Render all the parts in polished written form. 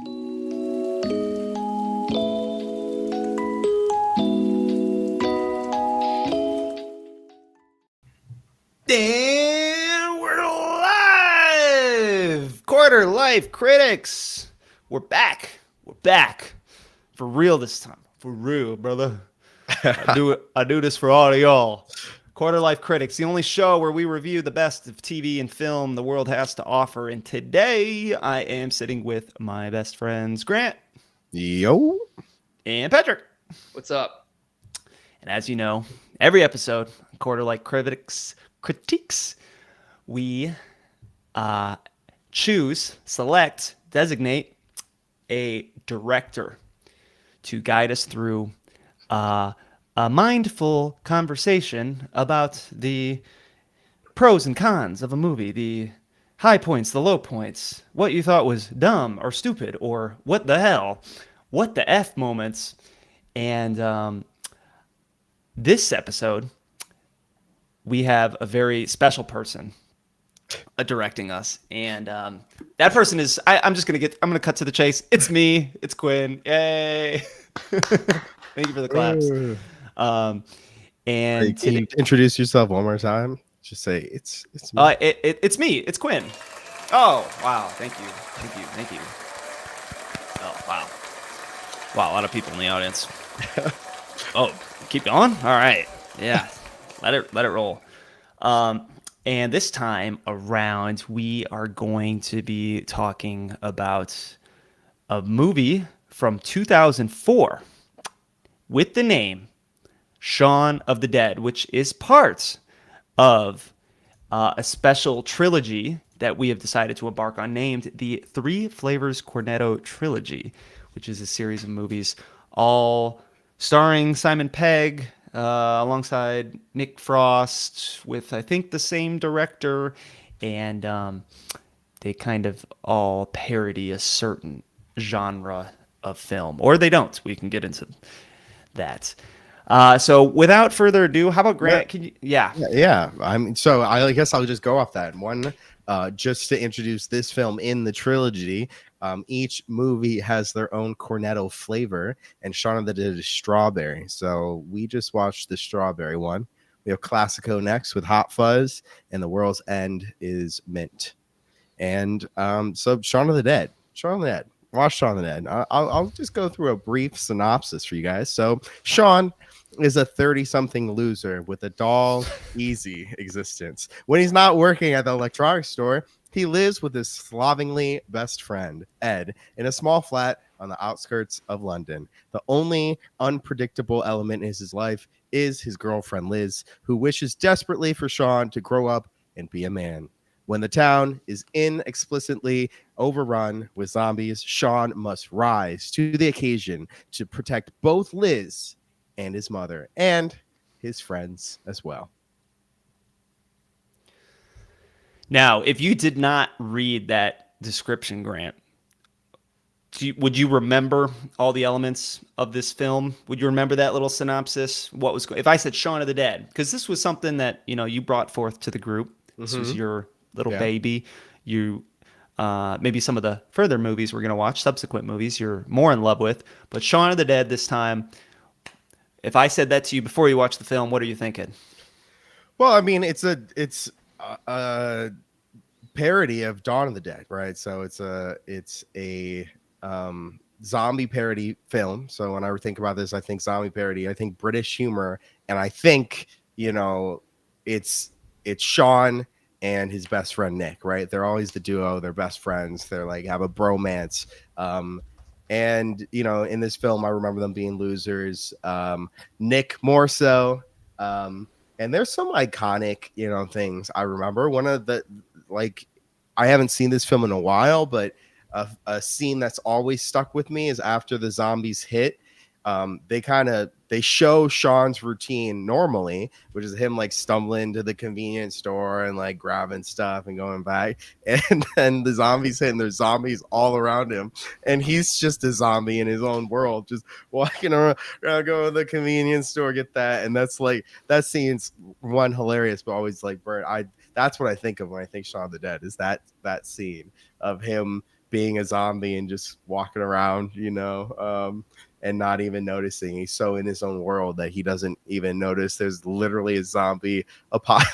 And we're live! Quarter Life Critics! We're back. We're back. For real this time. For real, brother. I do this for all of y'all. Quarter Life Critics, the only show where we review the best of TV and film the world has to offer. And today I am sitting with my best friends, Grant Yo. and Patrick. What's up? And as you know, every episode, Quarter Life Critiques, we select, designate a director to guide us through a mindful conversation about the pros and cons of a movie, the high points, the low points, what you thought was dumb or stupid, or what the hell, what the F moments. And this episode, we have a very special person directing us, and that person is I'm gonna cut to the chase. It's me. It's Quinn. Yay. Thank you for the claps. And can you introduce yourself one more time? Just say it's me. It's me. It's Quinn. Oh wow. Thank you. Oh wow, a lot of people in the audience. Oh, keep going. All right. Yeah. Let it roll. And this time around, we are going to be talking about a movie from 2004 with the name Shaun of the Dead, which is part of a special trilogy that we have decided to embark on named the Three Flavors Cornetto Trilogy, which is a series of movies all starring Simon Pegg, alongside Nick Frost, with I think the same director, and they kind of all parody a certain genre of film, or they don't. We can get into that. So without further ado, how about Grant? Can you? Yeah. I guess I'll just go off that one. Just to introduce this film in the trilogy. Each movie has their own cornetto flavor, and Shaun of the Dead is strawberry. So we just watched the strawberry one. We have Classico next with Hot Fuzz, and The World's End is mint. And so Shaun of the Dead. Watch Shaun of the Dead. I'll just go through a brief synopsis for you guys. So Shaun is a 30-something loser with a dull, easy existence. When he's not working at the electronics store, he lives with his slovenly best friend, Ed, in a small flat on the outskirts of London. The only unpredictable element in his life is his girlfriend, Liz, who wishes desperately for Shaun to grow up and be a man. When the town is inexplicably overrun with zombies, Shaun must rise to the occasion to protect both Liz and his mother and his friends as well. Now, if you did not read that description, Grant, would you remember all the elements of this film? Would you remember that little synopsis? What was if I said Shaun of the Dead? Because this was something that you brought forth to the group. This was your little baby. You maybe some of the further movies we're going to watch, subsequent movies, you're more in love with. But Shaun of the Dead this time. If I said that to you before you watch the film, what are you thinking? Well, I mean, it's a parody of Dawn of the Dead, right? So it's a zombie parody film. So when I think about this, I think zombie parody, I think British humor, and I think it's Shaun and his best friend Nick, right? They're always the duo. They're best friends. They're like have a bromance. And in this film, I remember them being losers. Nick more so. And there's some iconic, things I remember. One of the, I haven't seen this film in a while, but a scene that's always stuck with me is after the zombies hit. They show Shaun's routine normally, which is him stumbling to the convenience store and grabbing stuff and going back. And then the zombies hit and there's zombies all around him. And he's just a zombie in his own world, just walking around, go to the convenience store, get that. And that's that scene's one hilarious, but always that's what I think of when I think Shaun of the Dead is that scene of him being a zombie and just walking around, and not even noticing. He's so in his own world that he doesn't even notice there's literally a zombie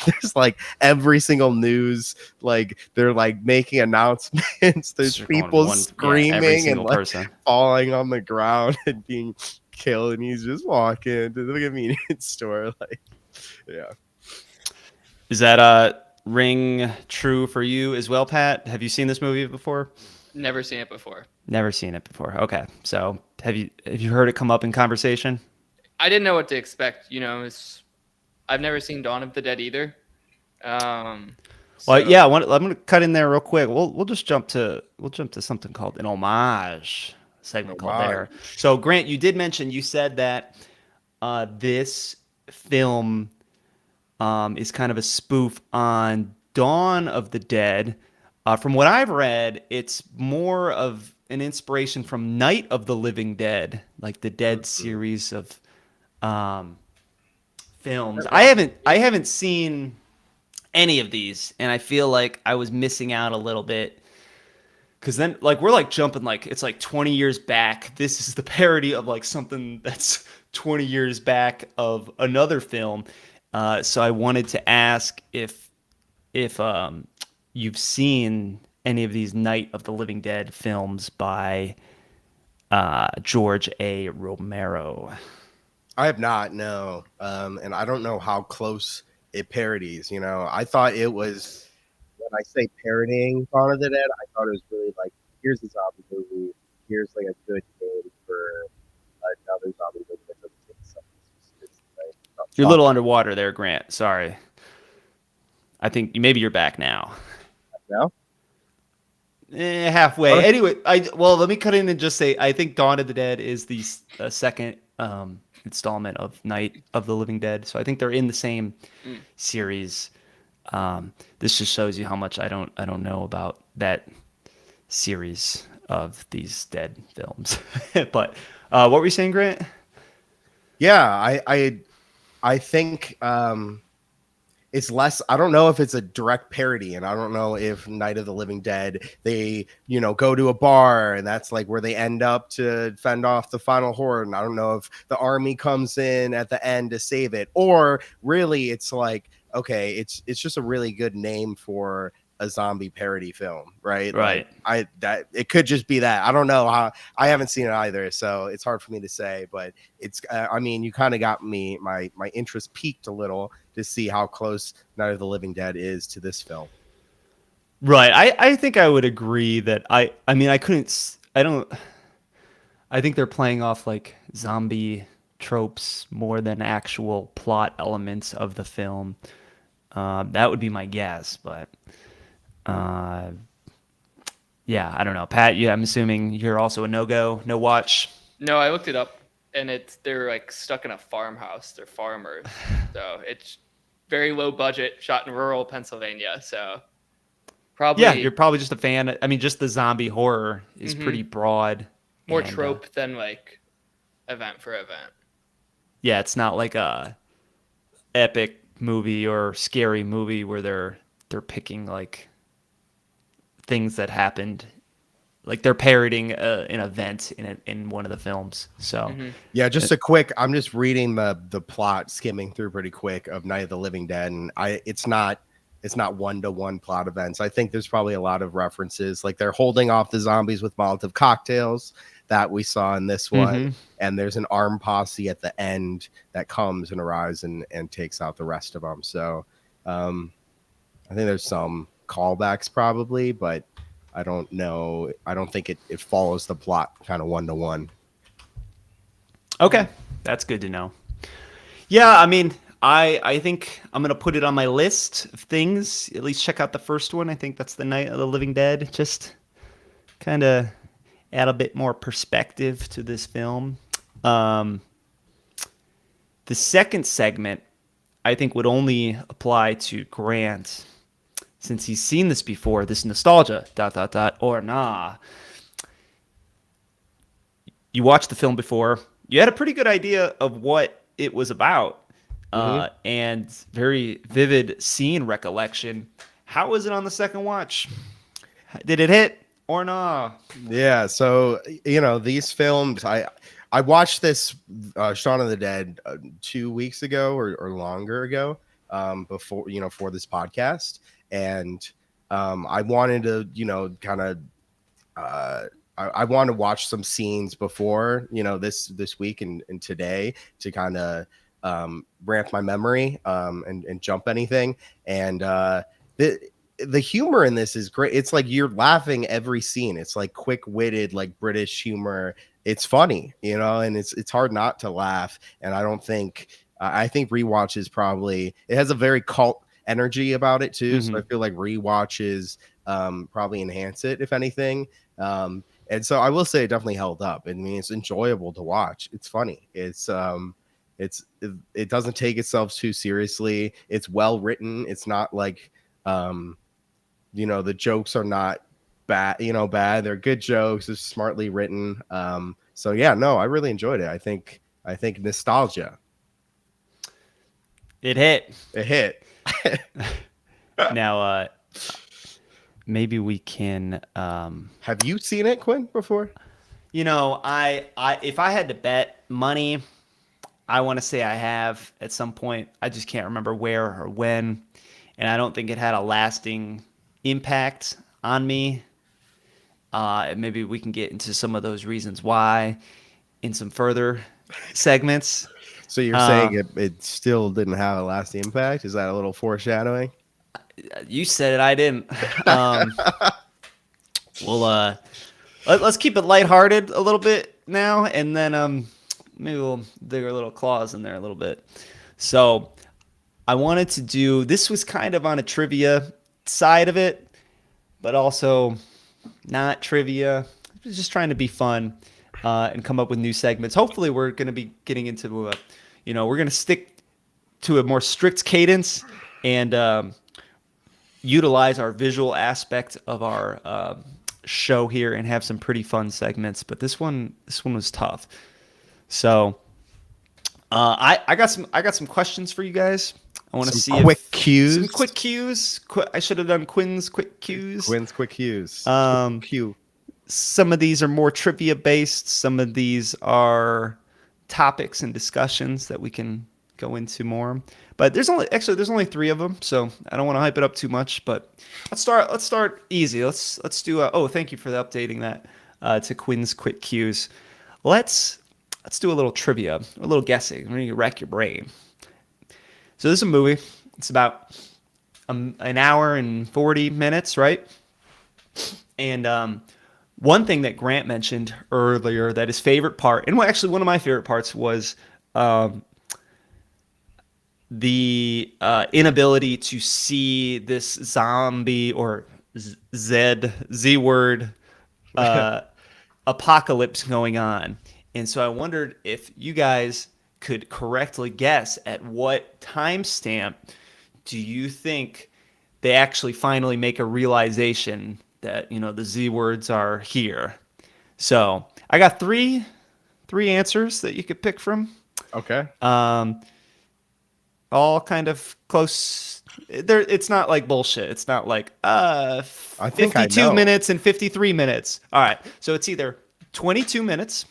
there's like every single news, like they're like making announcements. There's Just going people every screaming and single like person. falling on the ground and being killed, and he's just walking to the convenience store. Like, yeah. Is that ring true for you as well, Pat? Have you seen this movie before? Never seen it before. Never seen it before. Okay, so have you heard it come up in conversation? I didn't know what to expect. I've never seen Dawn of the Dead either. Well, So- yeah, I'm going to cut in there real quick. We'll just jump to something called an homage segment called there. So, Grant, you did mention, you said that this film is kind of a spoof on Dawn of the Dead. From what I've read, it's more of an inspiration from Night of the Living Dead, like the Dead series of films. I haven't seen any of these, and I feel like I was missing out a little bit. Because then, like, we're like jumping, like, it's like 20 years back. This is the parody of like something that's 20 years back of another film. So I wanted to ask if you've seen any of these Night of the Living Dead films by George A. Romero. I have not, no. And I don't know how close it parodies. I thought it was, when I say parodying Dawn of the Dead, I thought it was really like, here's a zombie movie, here's like a good name for another zombie movie that doesn't take something. You're a little underwater there, Grant. Sorry. I think maybe you're back now. No? Halfway. Okay. Anyway, let me cut in and just say I think Dawn of the Dead is the second installment of Night of the Living Dead. So I think they're in the same series. This just shows you how much I don't know about that series of these Dead films. But what were you saying, Grant? Yeah, I think it's less. I don't know if it's a direct parody, and I don't know if Night of the Living Dead, they go to a bar and that's like where they end up to fend off the final horde. And I don't know if the army comes in at the end to save it, or really it's like, okay, it's just a really good name for a zombie parody film, right? Right. Like, that it could just be that. I don't know how. I haven't seen it either, so it's hard for me to say. But it's, I mean, you kind of got me my interest piqued a little to see how close Night of the Living Dead is to this film. Right. I think I would agree that I mean I think they're playing off like zombie tropes more than actual plot elements of the film. That would be my guess, but yeah, I don't know. Pat, I'm assuming you're also a no watch. No, I looked it up, and they're like stuck in a farmhouse. They're farmers, so it's very low budget, shot in rural Pennsylvania. So probably Yeah, you're probably just a fan. I mean, just the zombie horror is pretty broad. more and, trope than like event for event. Yeah, it's not like a epic movie or scary movie where they're picking like things that happened, like they're parodying an event in one of the films. So Yeah, just a quick. I'm just reading the plot, skimming through pretty quick of Night of the Living Dead, and it's not one-to-one plot events. I think there's probably a lot of references, like they're holding off the zombies with Molotov cocktails that we saw in this one, and there's an armed posse at the end that comes and arrives and takes out the rest of them. So I think there's some callbacks probably, but I don't know. I don't think it follows the plot kind of one-to-one. okay, that's good to know. Yeah, I mean, I think I'm gonna put it on my list of things. At least check out the first one. I think that's the Night of the Living Dead. Just kind of add a bit more perspective to this film. The second segment, I think, would only apply to Grant, since he's seen this before. This nostalgia, ... or nah. You watched the film before. You had a pretty good idea of what it was about, and very vivid scene recollection. How was it on the second watch? Did it hit? or not. Yeah, so these films, I watched this Shaun of the Dead 2 weeks ago or longer ago, before for this podcast, and I wanted to kind of I want to watch some scenes before this week and today to kind of ramp my memory and jump anything, and the humor in this is great. It's like you're laughing every scene. It's like quick-witted, like British humor. It's funny, and it's hard not to laugh. And I don't think I think rewatches probably it has a very cult energy about it too. So I feel like rewatches probably enhance it if anything. And so I will say it definitely held up. I mean, it's enjoyable to watch. It's funny. It doesn't take itself too seriously. It's well written. It's not like the jokes are not bad, they're good jokes. It's smartly written. So yeah, no, I really enjoyed it. I think nostalgia. It hit. It hit. Now, maybe we can. Have you seen it, Quinn, before? I if I had to bet money, I want to say I have at some point. I just can't remember where or when, and I don't think it had a lasting impact on me. Maybe we can get into some of those reasons why in some further segments. So you're saying it still didn't have a lasting impact? Is that a little foreshadowing? You said it, I didn't. Well, let's keep it lighthearted a little bit now, and then maybe we'll dig our little claws in there a little bit. So I wanted to do this was kind of on a trivia side of it, but also not trivia. Just trying to be fun and come up with new segments. Hopefully, we're going to be getting into we're going to stick to a more strict cadence and utilize our visual aspect of our show here and have some pretty fun segments. But this one was tough. So I got some questions for you guys. I want to see quick cues. Some quick cues. I should have done Quinn's quick cues. Quinn's quick cues. Cue. Some of these are more trivia based. Some of these are topics and discussions that we can go into more. But there's only 3 of them, so I don't want to hype it up too much. But let's start easy. Let's do. Thank you for updating that to Quinn's quick cues. Let's do a little trivia, a little guessing. We're gonna wreck your brain. So this is a movie. It's about an hour and 40 minutes, right? And one thing that Grant mentioned earlier that his favorite part, and actually one of my favorite parts was the inability to see this zombie or Z word apocalypse going on. And so I wondered if you guys could correctly guess at what timestamp do you think they actually finally make a realization that the Z words are here. So I got three answers that you could pick from. Okay. All kind of close. It's not like bullshit. It's not like I think 52 minutes and 53 minutes. All right. So it's either 22 minutes,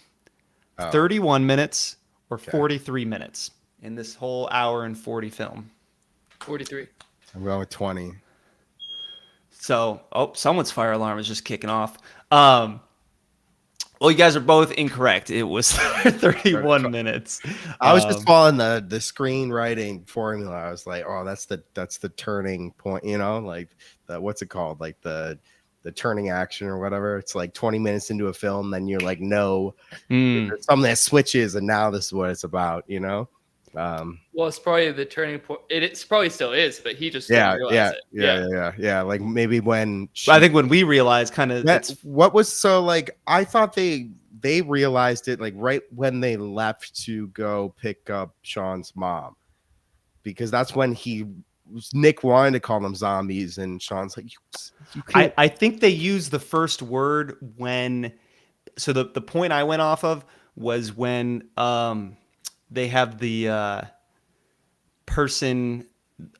31 minutes, or 43 minutes in this whole hour and 40 film. 43. I'm going with 20. So, someone's fire alarm is just kicking off. Well, you guys are both incorrect. It was 31 minutes. I was just following the screenwriting formula. I was like, oh, that's the turning point, like what's it called? Like the turning action or whatever. It's like 20 minutes into a film, then you're like, no, there's something that switches, and now this is what it's about, Well, it's probably the turning point. It probably still is, but he just didn't realize it. Yeah. Like maybe when I think when we realized kind of that's what was so like. I thought they realized it like right when they left to go pick up Sean's mom, because that's when Nick wanted to call them zombies, and Sean's like, you can't. I think they used the first word when. So the point I went off of was when they have the person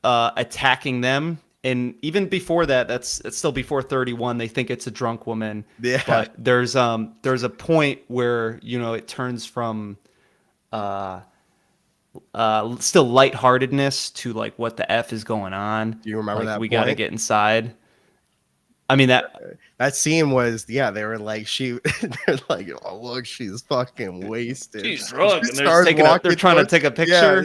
attacking them, and even before that, it's still before 31. They think it's a drunk woman. Yeah. But there's a point where, you know, it turns from still lightheartedness to like what the F is going on. Do you remember Like, that we got to point? get inside. I mean That scene was, yeah, they were like, they're like, oh look, she's fucking wasted. she's drunk, She and they're starts taking they're walking trying to towards- take a picture.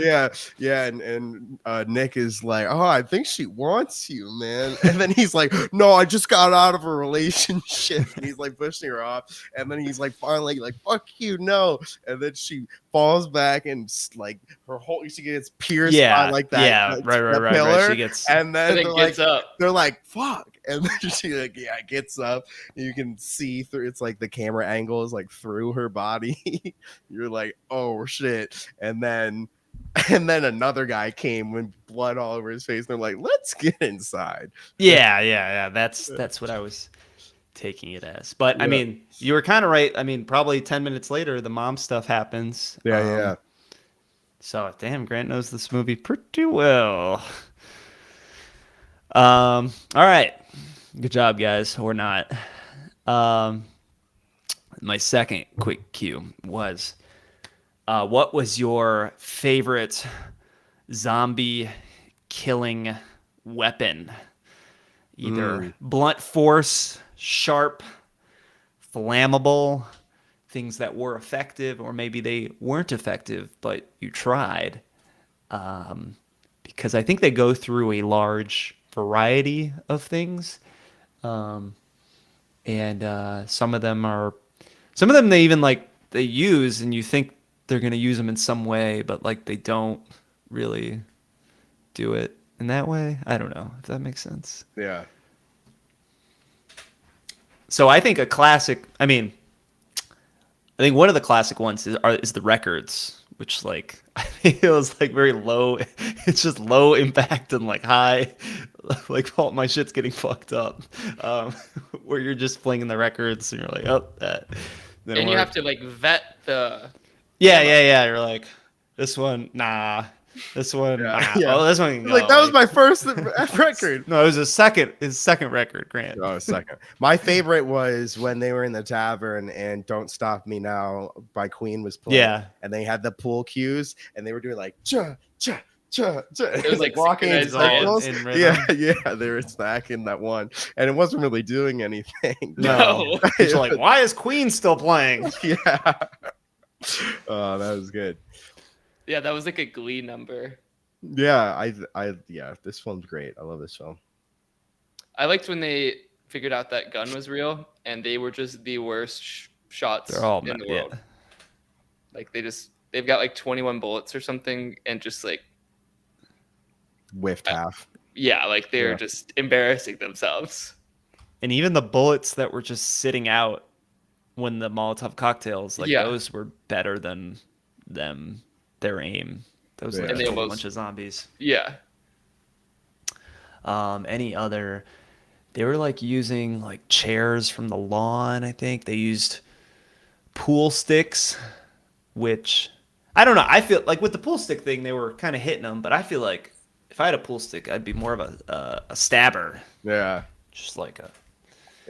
yeah, and Nick is like, oh, I think she wants you, man. And then he's like, no, I just got out of a relationship, and he's like pushing her off, and then he's like finally like, fuck you, no. And then she falls back and like her whole she gets pierced by like that, yeah, that right. pillar, She gets and then And then they're gets like, up. they're like, fuck. And then she like, yeah, gets up. You can see through, it's like the camera angle is like through her body. You're like, oh shit. And then another guy came with blood all over his face. And they're like, let's get inside. yeah. That's what I was taking it as. But I Yeah. mean, you were kind of right. I mean, probably 10 minutes later, the mom stuff happens. Yeah. So damn, Grant knows this movie pretty well. All right. Good job, guys, or not. My second quick cue was, what was your favorite zombie killing weapon? Either blunt force, sharp, flammable, things that were effective, or maybe they weren't effective, but you tried. Because I think they go through a large variety of things. And some of them they even like they use, and you think they're going to use them in some way, but like they don't really do it in that way. I don't know if that makes sense. Yeah. So I think I think one of the classic ones is the records, which like I think it was like very low. It's just low impact and like high, like oh, my shit's getting fucked up. Where you're just flinging the records and you're like, oh, that. And you have to like vet the. Yeah. You're like, this one, nah. This one, nah. Yeah. Oh, this one. Can go. Like, that was my first record. No, it was his second record, Grant. Oh, second. My favorite was when they were in the tavern and "Don't Stop Me Now" by Queen was playing. Yeah. And they had the pool cues, and they were doing like cha cha cha cha. It was like walking in synchronized circles. in rhythm. Yeah. They were stacking that one, and it wasn't really doing anything. No. It's like, why is Queen still playing? Yeah. Oh, that was good. Yeah, that was like a Glee number. Yeah, yeah, this film's great. I love this film. I liked when they figured out that gun was real, and they were just the worst shots They're all in the world. Like they've got like 21 bullets or something, and just like Whiffed half. yeah, like they're Yeah. just embarrassing themselves. And even the bullets that were just sitting out when the Molotov cocktails, like Yeah. those were better than their aim. Those Yeah. like And they killed a almost- bunch of zombies. Yeah, Any other? They were like using like chairs from the lawn. I think they used pool sticks, which I don't know. I feel like with the pool stick thing, they were kind of hitting them, but I feel like if I had a pool stick, I'd be more of a stabber, Yeah. just like a.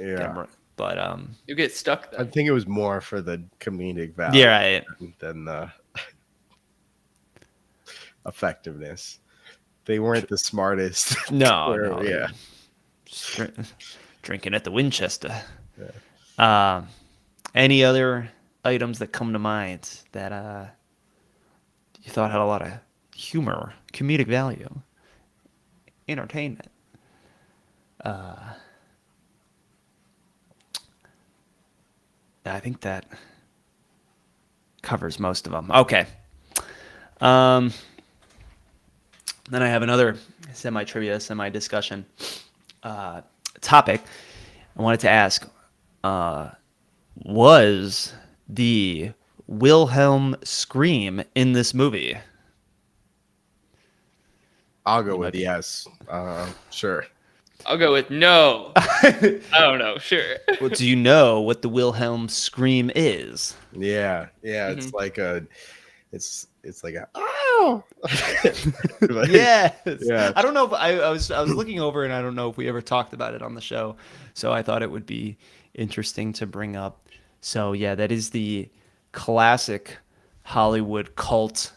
Yeah. But you get stuck I then. think it was more for the comedic value yeah, right. than the effectiveness. They weren't the smartest. No, Or- no, yeah. just drinking at the Winchester. Any other items that come to mind that you thought had a lot of humor, comedic value, entertainment? I think that covers most of them. Okay. Then I have another semi-trivia, semi-discussion topic. I wanted to ask, was the Wilhelm scream in this movie? I'll go might with be- yes. Sure. I'll go with no. I don't know. Sure. Well, do you know what the Wilhelm scream is? Yeah. Yeah. It's like a it's like a no. Yes. Yeah. I don't know if I was looking over and I don't know if we ever talked about it on the show. So I thought it would be interesting to bring up. So yeah, that is the classic Hollywood cult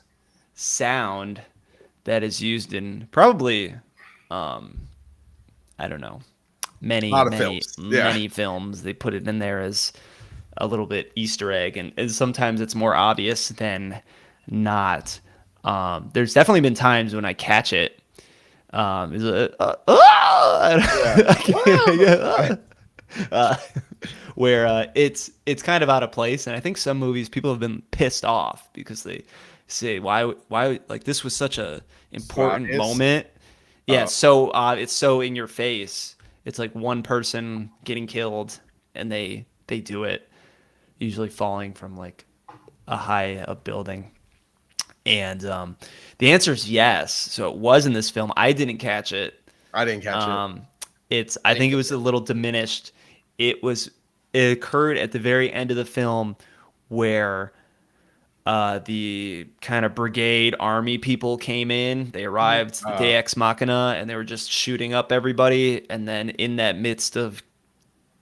sound that is used in probably I don't know, A lot of many films. Yeah. many films. They put it in there as a little bit Easter egg, and sometimes it's more obvious than not. There's definitely been times when I catch it. Is it, where it's kind of out of place, and I think some movies people have been pissed off because they say why like this was such a important Obvious. moment. Yeah, Oh. so it's so in your face. It's like one person getting killed, and they do it, usually falling from like a high up building. And the answer is yes. So it was in this film. I didn't catch it. I didn't catch I think it was a little diminished. It occurred at the very end of the film where the kind of brigade army people came in. They arrived the day ex machina, and they were just shooting up everybody. And then in that midst of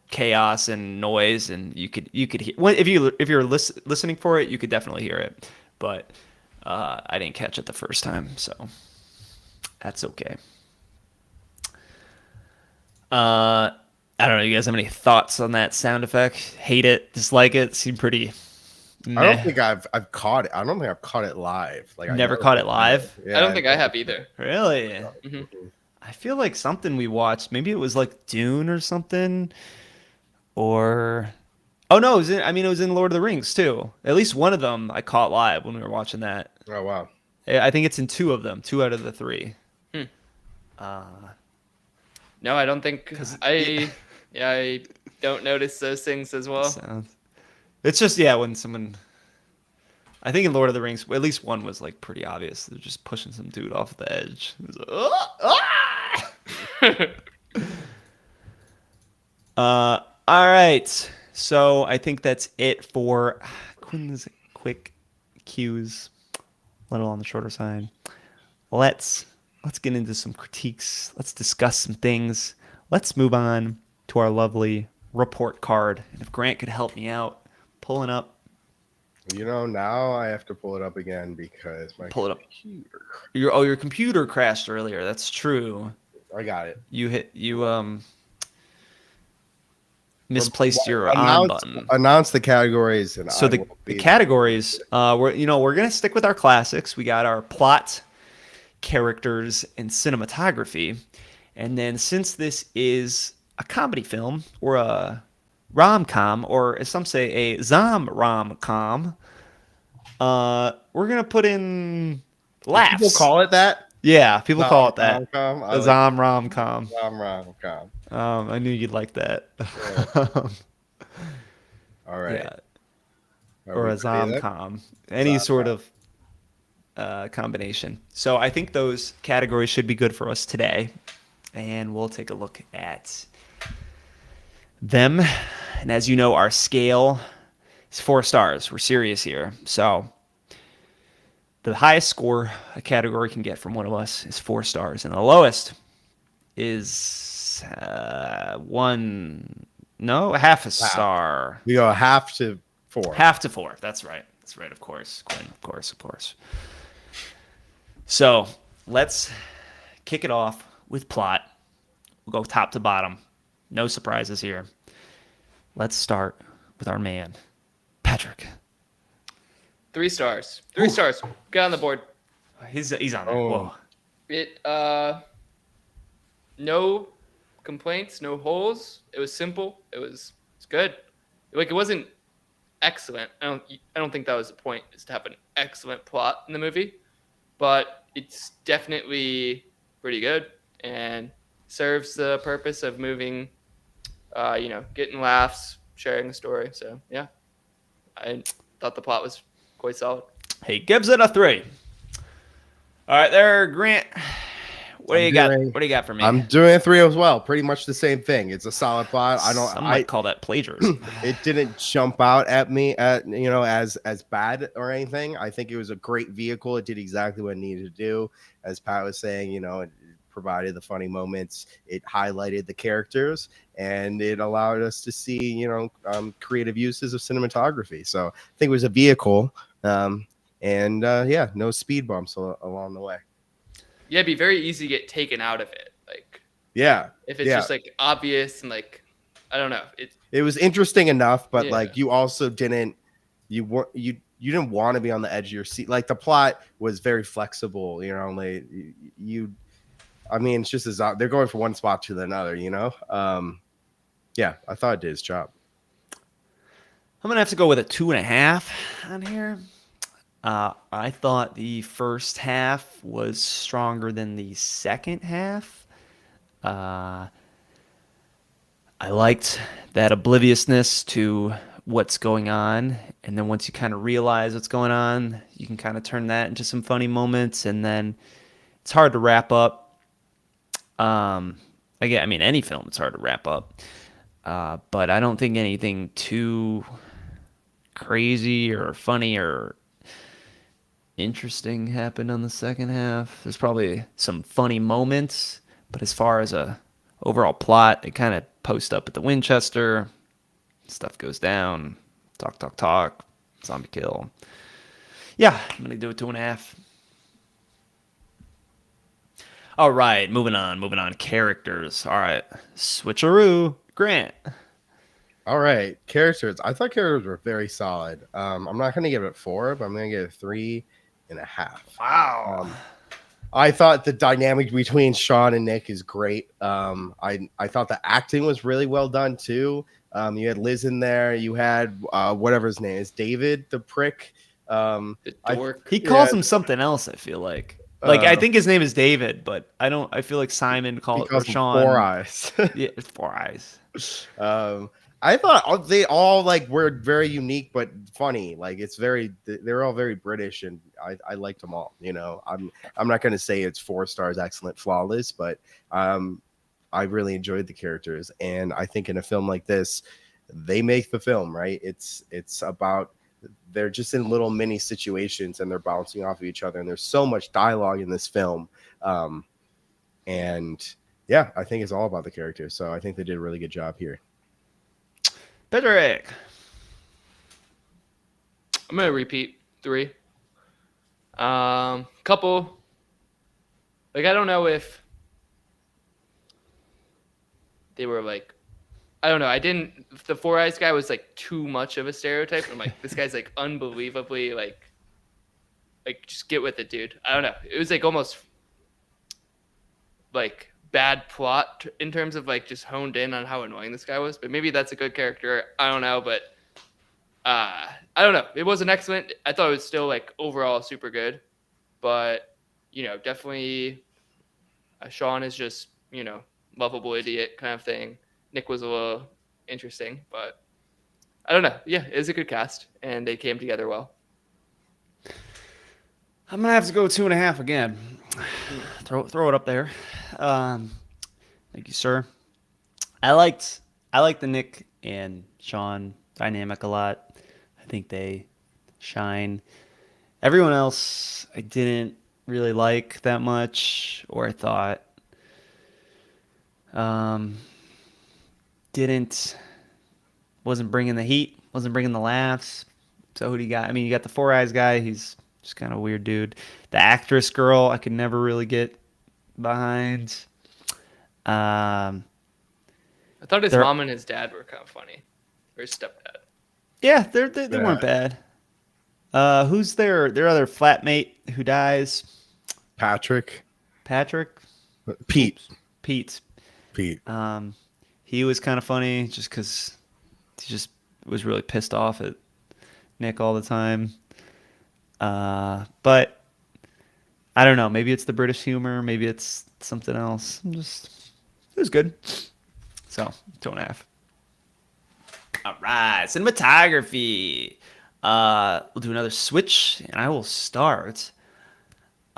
chaos and noise, and you could hear, well, if you're listening for it, you could definitely hear it. But I didn't catch it the first time, so that's okay. I don't know. You guys have any thoughts on that sound effect? Hate it? Dislike it? Seem pretty. it. I don't meh. think I've caught it. I don't think I've caught it live. Like I Never caught it live? Yeah, I don't think I have either. Really? Mhm. I feel like something we watched. Maybe it was like Dune or something, or oh no, it was in Lord of the Rings too. At least one of them I caught live when we were watching that. Oh wow. I think it's in two of them, two out of the three. Hmm. Uh, No, I don't think I don't notice those things as well. sounds. It's just when someone. I think in Lord of the Rings, at least one was like pretty obvious. They're just pushing some dude off the edge. It was like, all right. So I think that's it for Quinn's quick cues. A little on the shorter side. Let's get into some critiques. Let's discuss some things. Let's move on to our lovely report card. And if Grant could help me out, pulling up. Now I have to pull it up again because my Pull it up. computer. Your computer crashed earlier. That's true. I got it. You misplaced your on button. Announce the categories, and So I the will be categories, we're gonna stick with our classics. We got our plot, characters, and cinematography, and then since this is a comedy film or a rom-com, or as some say, a zom rom-com, we're gonna put in laughs. People call it that. Yeah, people call it that. Rom-com? I A like zom rom-com. rom-com. I knew you'd like that. All right. Yeah. Are Or we a ready then? zom-com. Any sort of combination. So I think those categories should be good for us today. And we'll take a look at them. And as you know, our scale is 4 stars. We're serious here. So the highest score a category can get from one of us is 4 stars. And the lowest is half a star. We go half to 4. Half to 4. That's right. That's right. Of course, Quinn. Of course. So let's kick it off with plot. We'll go top to bottom. No surprises here. Let's start with our man, Patrick. 3 stars. 3 stars. Get on the board. He's on there. Oh. Whoa. It no complaints, no holes. It was simple. It's good. Like, it wasn't excellent. I don't think that was the point, is to have an excellent plot in the movie, but it's definitely pretty good and serves the purpose of moving, getting laughs, sharing a story. So yeah, I thought the plot was quite solid. He gives it a 3. All right, there, Grant. What do I'm you got? doing- What do you got for me? I'm doing a 3 as well. Pretty much the same thing. It's a solid plot. Some might call that plagiarism. It didn't jump out at me as bad or anything. I think it was a great vehicle. It did exactly what it needed to do. As Pat was saying, it provided the funny moments. It highlighted the characters, and it allowed us to see, creative uses of cinematography. So I think it was a vehicle. No speed bumps along the way. Yeah, it'd be very easy to get taken out of it. Like, Yeah. if it's Yeah. just like obvious and like, I don't know. It was interesting enough, but Yeah. like you also didn't you didn't want to be on the edge of your seat. Like the plot was very flexible, like I mean, it's just as they're going from one spot to another, I thought it did its job. I'm gonna have to go with a 2.5 on here. I thought the first half was stronger than the second half. I liked that obliviousness to what's going on, and then once you kind of realize what's going on, you can kind of turn that into some funny moments, and then it's hard to wrap up. Again, I mean, any film, it's hard to wrap up. But I don't think anything too crazy or funny or interesting happened on the second half. There's probably some funny moments, but as far as a overall plot, they kind of post up at the Winchester, stuff goes down, talk, zombie kill. Yeah, I'm gonna do a 2.5. All right, moving on. Characters. All right, switcheroo. Grant. All right, characters. I thought characters were very solid. I'm not going to give it 4, but I'm going to give it 3.5. Wow. I thought the dynamic between Sean and Nick is great. I thought the acting was really well done too. You had Liz in there. You had whatever his name is, David the prick. The dork. He calls Yeah. him something else, I feel like. I think his name is David, but I feel like Simon He called calls him Sean. 4 Eyes. Yeah, it's 4 Eyes. I thought they all were very unique but funny. Like they're all very British, and I liked them all. I'm not going to say it's 4 stars, excellent, flawless, but I really enjoyed the characters, and I think in a film like this, they make the film right. It's about they're just in little mini situations and they're bouncing off of each other, and there's so much dialogue in this film, and yeah, I think it's all about the characters. So I think they did a really good job here. Pedrick. I'm gonna repeat 3. Couple. Like, I don't know if they were like, I don't know. The 4 Eyes guy was like too much of a stereotype. I'm like, this guy's like unbelievably like just get with it, dude. I don't know. It was like almost like bad plot in terms of like just honed in on how annoying this guy was. But maybe that's a good character. I don't know. But I don't know. It wasn't excellent. I thought it was still like overall super good. But, definitely Sean is just, lovable idiot kind of thing. Nick was a little interesting, but I don't know. Yeah, it was a good cast, and they came together well. I'm gonna have to go 2.5 again. Throw it up there. Thank you, sir. I liked the Nick and Sean dynamic a lot. I think they shine. Everyone else I didn't really like that much, or I thought wasn't bringing the heat, wasn't bringing the laughs. So who do you got? I mean, you got the 4 Eyes guy. He's just kind of a weird dude. The actress girl, I could never really get behind. I thought his mom and his dad were kind of funny. Or his stepdad. Yeah, they weren't bad. Who's their other flatmate who dies? Patrick. Pete. Pete. He was kind of funny just because he just was really pissed off at Nick all the time. But I don't know. Maybe it's the British humor. Maybe it's something else. It was good. So 2.5. All right, cinematography. We'll do another switch, and I will start.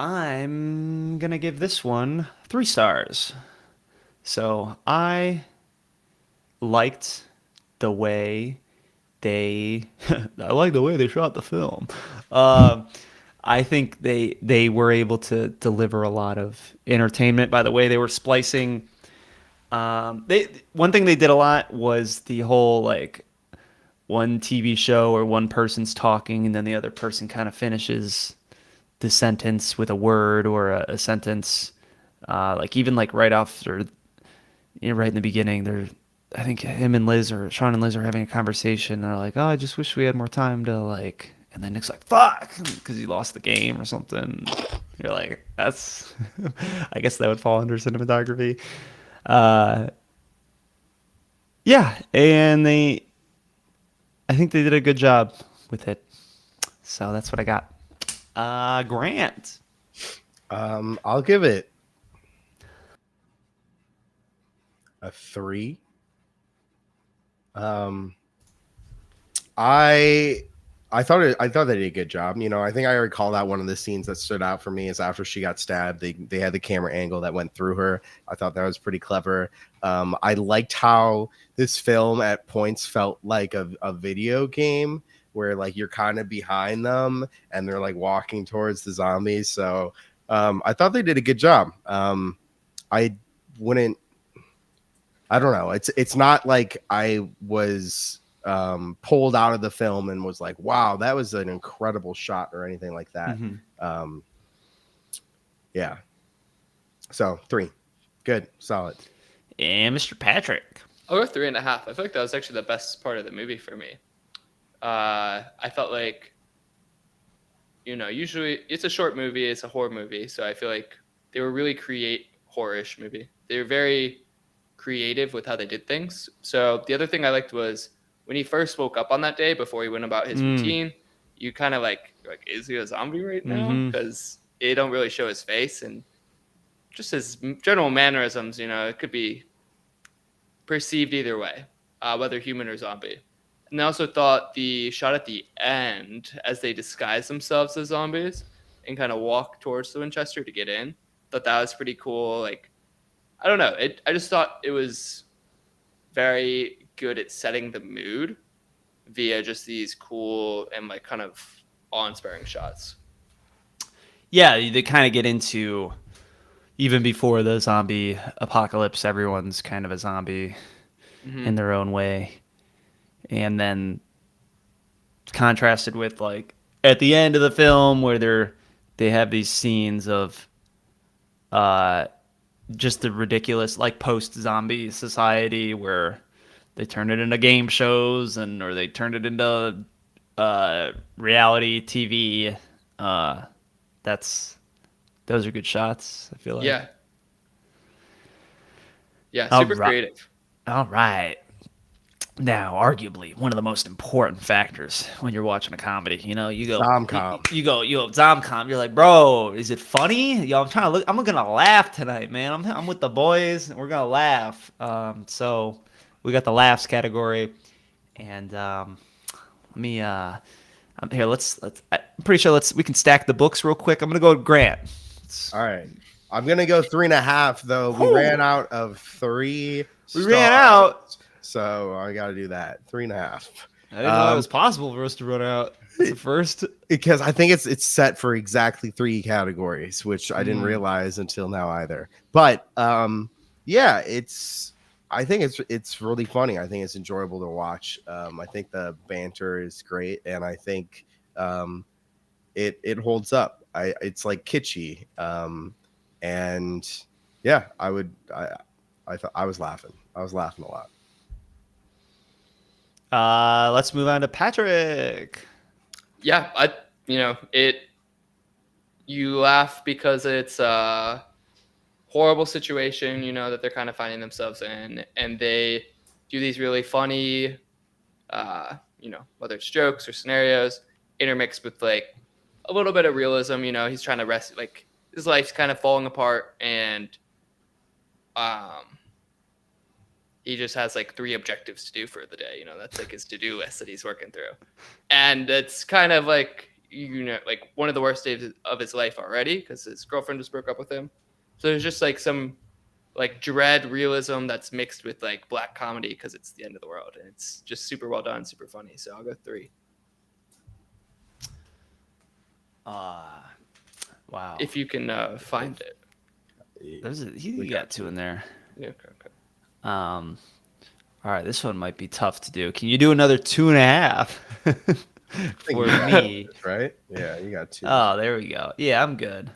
I'm gonna give this one 3 stars. So I liked the way they I like the way they shot the film. Um, I think they were able to deliver a lot of entertainment by the way they were splicing. They one thing they did a lot was the whole like one TV show or one person's talking and then the other person kind of finishes the sentence with a word or a sentence. Like even like right after, right in the beginning, they're I think him and Liz or Sean and Liz are having a conversation. And they're like, "Oh, I just wish we had more time to like." And then Nick's like, "Fuck," because he lost the game or something. You're like, "That's." I guess that would fall under cinematography. Uh, yeah, and I think they did a good job with it. So that's what I got. Grant. I'll give it a 3. Um, I thought they did a good job. You know, I think I recall that one of the scenes that stood out for me is after she got stabbed. They had the camera angle that went through her. I thought that was pretty clever. I liked how this film at points felt like a video game where like you're kind of behind them and they're like walking towards the zombies. So I thought they did a good job. I wouldn't. I don't know. It's not like I was pulled out of the film and was like, wow, that was an incredible shot or anything like that. Mhm. Um, yeah. So 3. Good. Solid. And Mr. Patrick. I'll go 3.5. I feel like that was actually the best part of the movie for me. I felt like, usually it's a short movie, it's a horror movie, so I feel like they were really horror-ish movie. They were very creative with how they did things. So the other thing I liked was when he first woke up on that day before he went about his routine, you kind of you're like, is he a zombie right now? Because they don't really show his face and just his general mannerisms, it could be perceived either way, whether human or zombie. And I also thought the shot at the end, as they disguise themselves as zombies and kind of walk towards the Winchester to get in, thought that was pretty cool. Like, I don't know. I just thought it was very good at setting the mood via just these cool and like kind of awe-inspiring shots. Yeah, they kind of get into even before the zombie apocalypse, everyone's kind of a zombie in their own way. And then contrasted with like at the end of the film where they have these scenes of just the ridiculous like post-zombie society where they turn it into game shows or they turn it into reality TV. Those are good shots, I feel like. Yeah. Yeah, All super right. creative. All right. Now, arguably one of the most important factors when you're watching a comedy, you go Zomcom. you go Zomcom. You're like, bro, is it funny? Yo, I'm trying to look. I'm gonna laugh tonight, man. I'm with the boys, and we're gonna laugh. So we got the laughs category, and let me here. Let's. I'm pretty sure we can stack the books real quick. I'm gonna go with Grant. All right. I'm going to go 3.5 though. We ran out of 3. We ran out. So I got to do that. 3.5. I didn't know it was possible for us to run out. That's the first. Because I think it's set for exactly 3 categories, which I didn't realize until now either. But yeah, I think it's really funny. I think it's enjoyable to watch. I think the banter is great, and I think it holds up. It's like kitschy, and yeah, I thought I was laughing. I was laughing a lot. Let's move on to Patrick. Yeah, you laugh because it's a horrible situation, that they're kind of finding themselves in, and they do these really funny, whether it's jokes or scenarios, intermixed with like a little bit of realism. He's trying to rescue, like his life's kind of falling apart, and he just has like 3 objectives to do for the day. That's like his to-do list that he's working through. And it's kind of like like one of the worst days of his life already because his girlfriend just broke up with him. So there's just like some like dread realism that's mixed with like black comedy because it's the end of the world, and it's just super well done, super funny. So I'll go 3 Wow. if you can find it. You got 2 in there. Yeah, okay. All right, this one might be tough to do. Can you do another 2.5 for me? Right? Yeah, you got 2. Oh, there we go. Yeah, I'm good.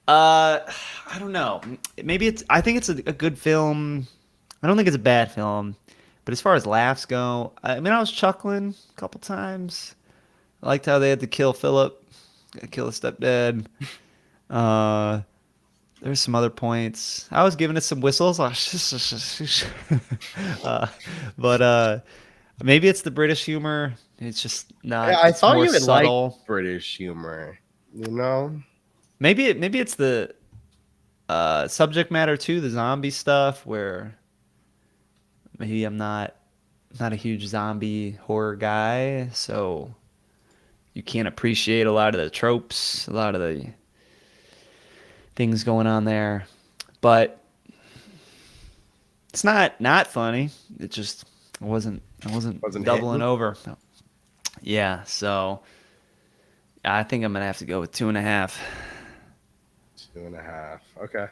I don't know. Maybe I think it's a good film. I don't think it's a bad film. But as far as laughs go, I mean, I was chuckling a couple times. I liked how they had to kill Philip, kill his stepdad. There's some other points. I was giving it some whistles. But maybe it's the British humor. It's just not. Yeah, I it's thought more you would subtle. like British humor. You know? Maybe it's the subject matter too, the zombie stuff, where maybe I'm not a huge zombie horror guy, so you can't appreciate a lot of the tropes, a lot of the things going on there. But it's not funny. It just I wasn't Wasn't doubling hitting? over. No. Yeah, so I think I'm gonna have to go with 2.5. 2.5. Okay.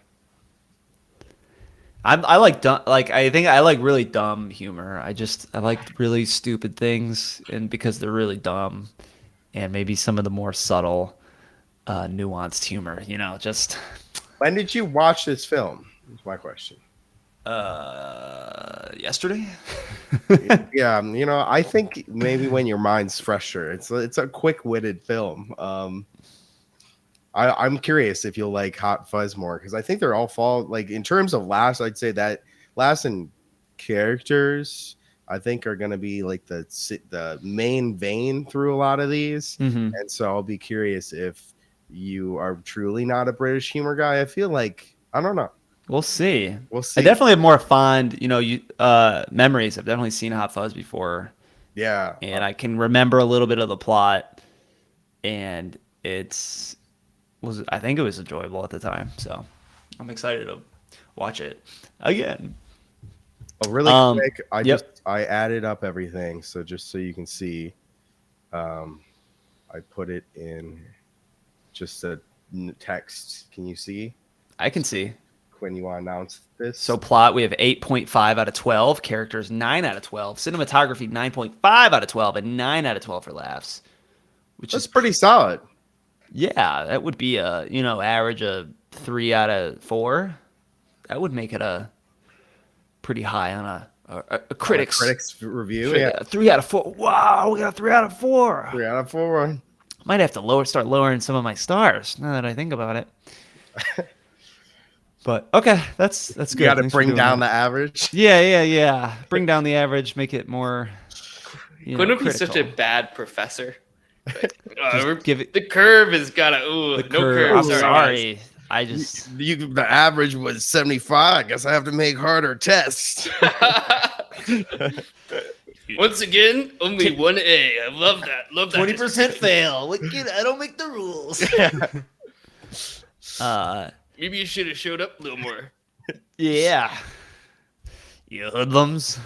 I like dumb, like I think I like really dumb humor. I like really stupid things, and because they're really dumb, and maybe some of the more subtle, nuanced humor. Just When did you watch this film? That's my question. yesterday. Yeah, I think maybe when your mind's fresher, it's a quick-witted film. I'm curious if you'll like Hot Fuzz more because I think they're all fall like in terms of laughs. I'd say that laughs and characters I think are going to be like the main vein through a lot of these, Mm-hmm. and so I'll be curious if you are truly not a British humor guy. I feel like I don't know. We'll see. We'll I see. definitely have more fond, memories. I've definitely seen Hot Fuzz before, Yeah, and I can remember a little bit of the plot, and I think it was enjoyable at the time. So I'm excited to watch it again. really quick. Yep. I added up everything, so just so you can see, I put it in just a text. Can you see? I can see. Quinn, you want to announce this? So plot, we have 8.5 out of 12. Characters, 9 out of 12. Cinematography, 9.5 out of 12, and 9 out of 12 for laughs. Which that's is pretty solid. Yeah, that would be a average of 3 out of 4. That would make it a pretty high on a critics review. Yeah, 3 out of 4. Wow, we got a 3 out of 4. 3 out of 4. Might have to start lowering some of my stars now that I think about it. But okay, that's good. You got to Thanks for bring doing down that. the average. Yeah. Bring down the average, make it more. Couldn't be such a critical. bad professor. Just give it The curve has got to. the No curve. curve. I'm Sorry. sorry. I just The average was 75. I guess I have to make harder tests. Once again, only 1A. I love that. Love that. 20% fail. I don't make the rules. Maybe you should have showed up a little more. Yeah. You hoodlums.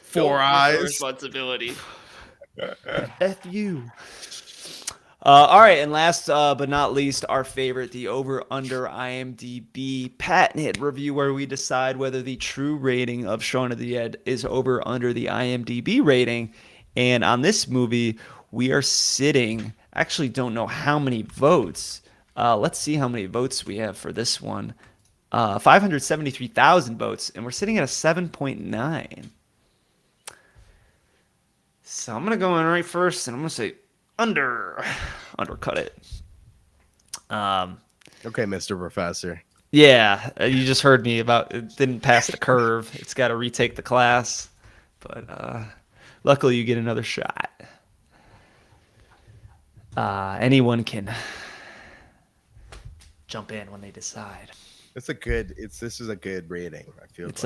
Four No eyes. responsibility. F you. All right, and last but not least, our favorite, the over-under IMDb patented review, where we decide whether the true rating of Shaun of the Dead is over under the IMDb rating. And on this movie, we are sitting, actually don't know how many votes. Let's see how many votes we have for this one. 573,000 votes, and we're sitting at a 7.9. So I'm going to go in right first, and I'm going to say undercut it. Okay, Mr. Professor. Yeah, you just heard me about it didn't pass the curve. It's got to retake the class, but luckily you get another shot. Anyone can jump in when they decide. This is a good rating. I feel It's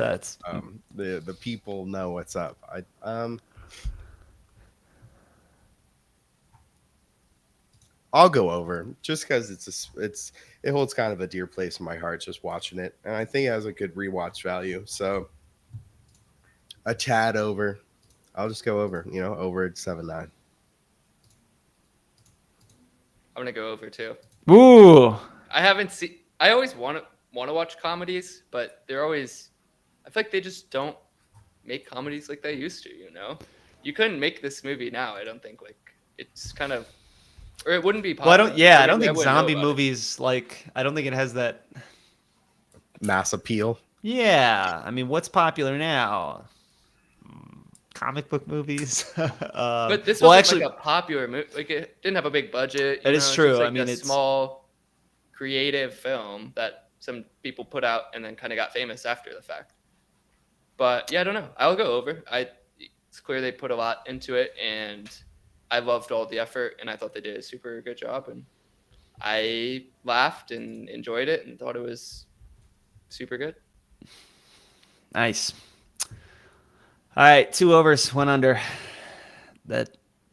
the people know what's up. I'll go over just because it holds kind of a dear place in my heart just watching it, and I think it has a good rewatch value. So a tad over. I'll just go over. Over at 7.9. I'm gonna go over too. Ooh. I haven't seen. I always want to watch comedies, but they're always. I feel like they just don't make comedies like they used to. You couldn't make this movie now. I don't think it's kind of, or it wouldn't be Well, popular. I don't think wouldn't know zombie about it. movies I don't think it has that. Mass appeal. Yeah, I mean, what's popular now? Comic book movies. But this well, wasn't actually, like a popular movie. Like it didn't have a big budget. It is It's true. just I like mean, a it's small, creative film that some people put out and then kind of got famous after the fact. But yeah, I don't know. I'll go over. It's clear they put a lot into it, and I loved all the effort, and I thought they did a super good job, and I laughed and enjoyed it, and thought it was super good. nice. All right, 2 overs, 1 under. That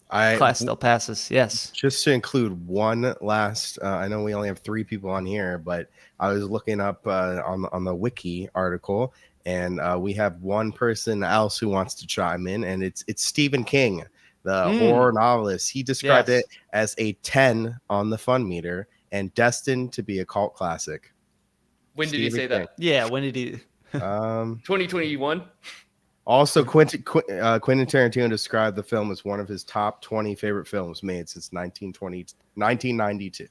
class still passes. Yes. Just to include one last, I know we only have 3 people on here, but I was looking up on the wiki article, and we have one person else who wants to chime in, and it's Stephen King, the horror novelist. He described it as a 10 on the fun meter and destined to be a cult classic. When did he say that? Yeah, when did he? 2021. Also, Quentin Tarantino described the film as one of his top 20 favorite films made since 1992.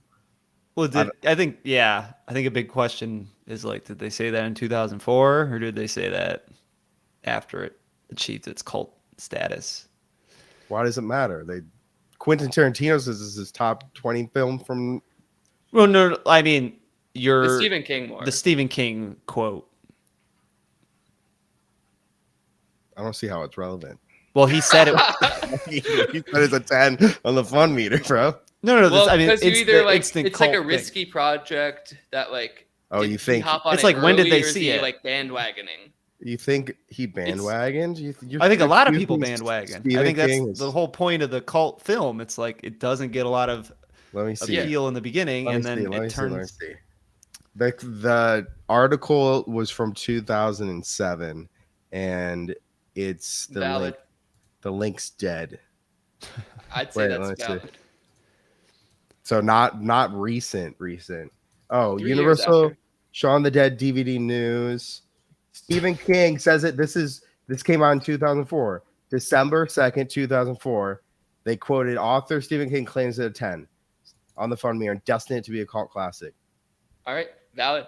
Well, I think a big question is did they say that in 2004 or did they say that after it achieved its cult status? Why does it matter? Quentin Tarantino says this is his top 20 film from. Well, no, I mean The Stephen King more. The Stephen King quote. I don't see how it's relevant. Well, he said it. He said it's a 10 on the fun meter, bro. No. Well, I mean, because you it's either the instant it's like a cult risky project that Oh, you think hop on it's it like when did early, they or is see he, it? he bandwagoning? bandwagoned? I think a lot of accusing people bandwagon. I Stephen think that's King the whole point of the cult film. It's it doesn't get a lot of Let me see. appeal in the beginning, Let me and then see, let me it see, let me turns. see. The article was from 2007, and it's the Valid. link. The link's dead. I'd say Wait, let me that's see. valid. So not recent. Oh, 3 years Universal after. Shaun the Dead DVD news. Stephen King says it. This came out in 2004, December 2nd, 2004. They quoted author Stephen King claims it a 10 on the fun meter and destined it to be a cult classic. All right, valid.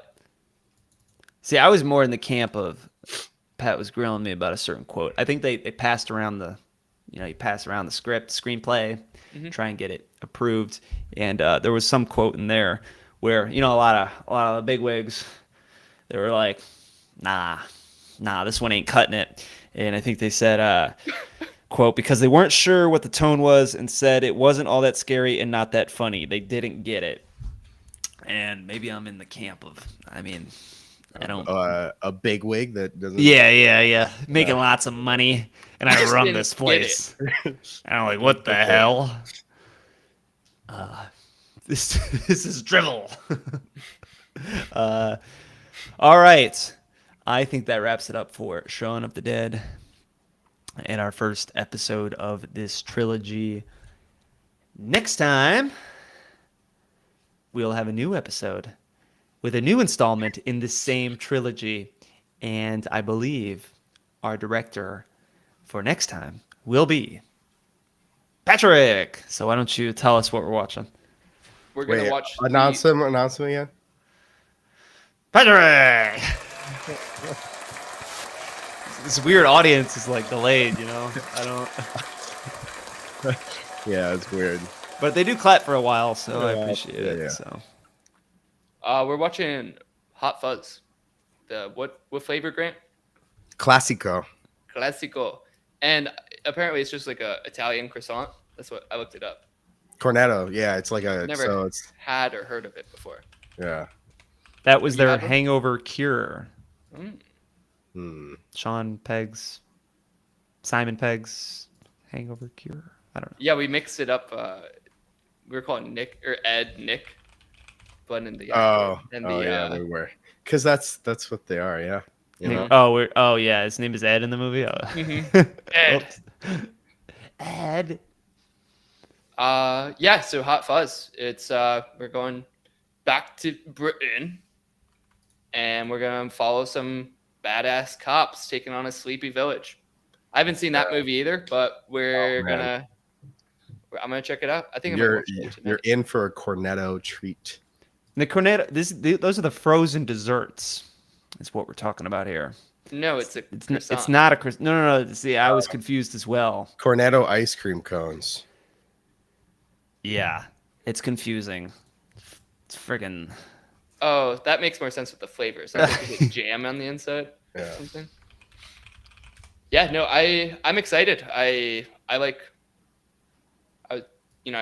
See, I was more in the camp of Pat was grilling me about a certain quote. I think they passed around you pass around the script, screenplay, try and get it approved. And there was some quote in there where, a lot of the bigwigs, they were like, nah, this one ain't cutting it. And I think they said, quote, because they weren't sure what the tone was and said it wasn't all that scary and not that funny. They didn't get it. And maybe I'm in the camp of, I don't. A big wig that doesn't. Yeah. Making lots of money, and I Just run didn't this get place. And I'm like, what the hell? This is drivel. All right. I think that wraps it up for Shaun of the Dead and our first episode of this trilogy. Next time, we'll have a new episode with a new installment in the same trilogy. And I believe our director for next time will be Patrick. So why don't you tell us what we're watching? We're gonna watch. Announce him again. Patrick! This weird audience is delayed, I don't. Yeah, it's weird. But they do clap for a while, so I Yeah, appreciate it. yeah. So We're watching Hot Fuzz. What flavor, Grant? Classico. Classico. And apparently it's just like a Italian croissant. That's what I looked it up. Cornetto. Yeah, it's like a. Never So it's had or heard of it before. yeah. that was You their had one? hangover cure. Mm. Simon Pegg's hangover cure. I don't know. Yeah, we mixed it up. we were calling Nick or Ed Nick, but in the Yeah, they were, because that's what they are. Yeah, you know. Oh yeah, his name is Ed in the movie. Oh. Ed. Oops. Ed. Yeah. So Hot Fuzz. It's we're going back to Britain, and we're gonna follow some badass cops taking on a sleepy village. I haven't seen that movie either, but man. I'm gonna check it out. I think I'm You're gonna watch it tonight. you're in for a cornetto treat. The cornetto. Those are the frozen desserts. That's what we're talking about here. No, it's a croissant. It's not a croissant. No. See, I was confused as well. Cornetto ice cream cones. Yeah, it's confusing. It's friggin'. Oh, that makes more sense with the flavors. I think it's jam on the inside. Yeah. Or something. Yeah, no, I'm excited. I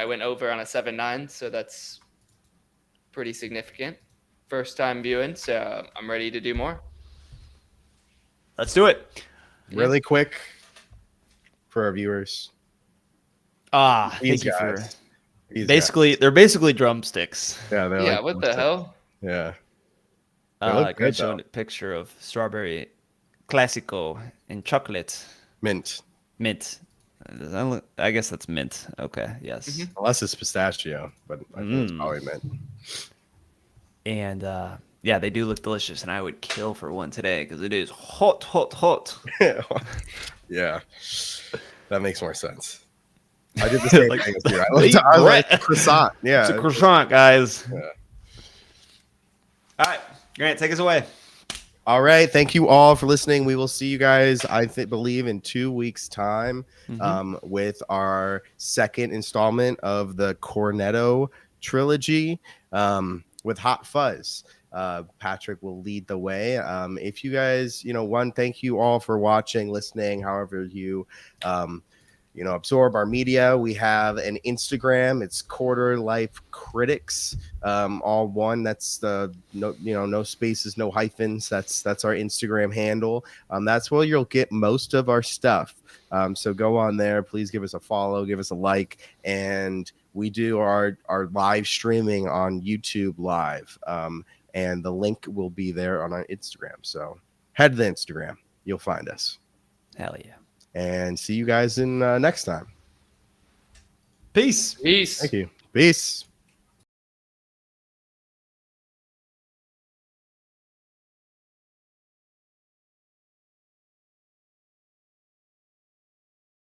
went over on a 7.9, so that's pretty significant. First time viewing, so I'm ready to do more. Let's do it. Really quick for our viewers. Thank you for. These They're basically drumsticks. guys. Yeah, they're Yeah, like what the hell? Yeah. They look good, Showing though. a picture of strawberry classico and chocolate Mint. mint. I guess that's mint. Okay, yes. Mhm. Unless it's pistachio, but I think it's probably mint. And yeah, they do look delicious, and I would kill for one today because it is hot, hot, hot. Yeah. That makes more sense. I did the same Like- thing as you. I was like croissant. Yeah. It's a croissant, guys. Yeah. All right, Grant, take us away. All right. Thank you all for listening. We will see you guys, believe, in 2 weeks' time with our second installment of the Cornetto trilogy with Hot Fuzz. Patrick will lead the way. If you guys, thank you all for watching, listening, however you absorb our media. We have an Instagram. It's Quarter Life Critics, all one. That's the no spaces, no hyphens. That's our Instagram handle. That's where you'll get most of our stuff. So go on there. Please give us a follow, give us a like, and we do our live streaming on YouTube Live. And the link will be there on our Instagram. So head to the Instagram. You'll find us. Hell yeah. And see you guys in next time. Peace. Peace. Thank you. Peace.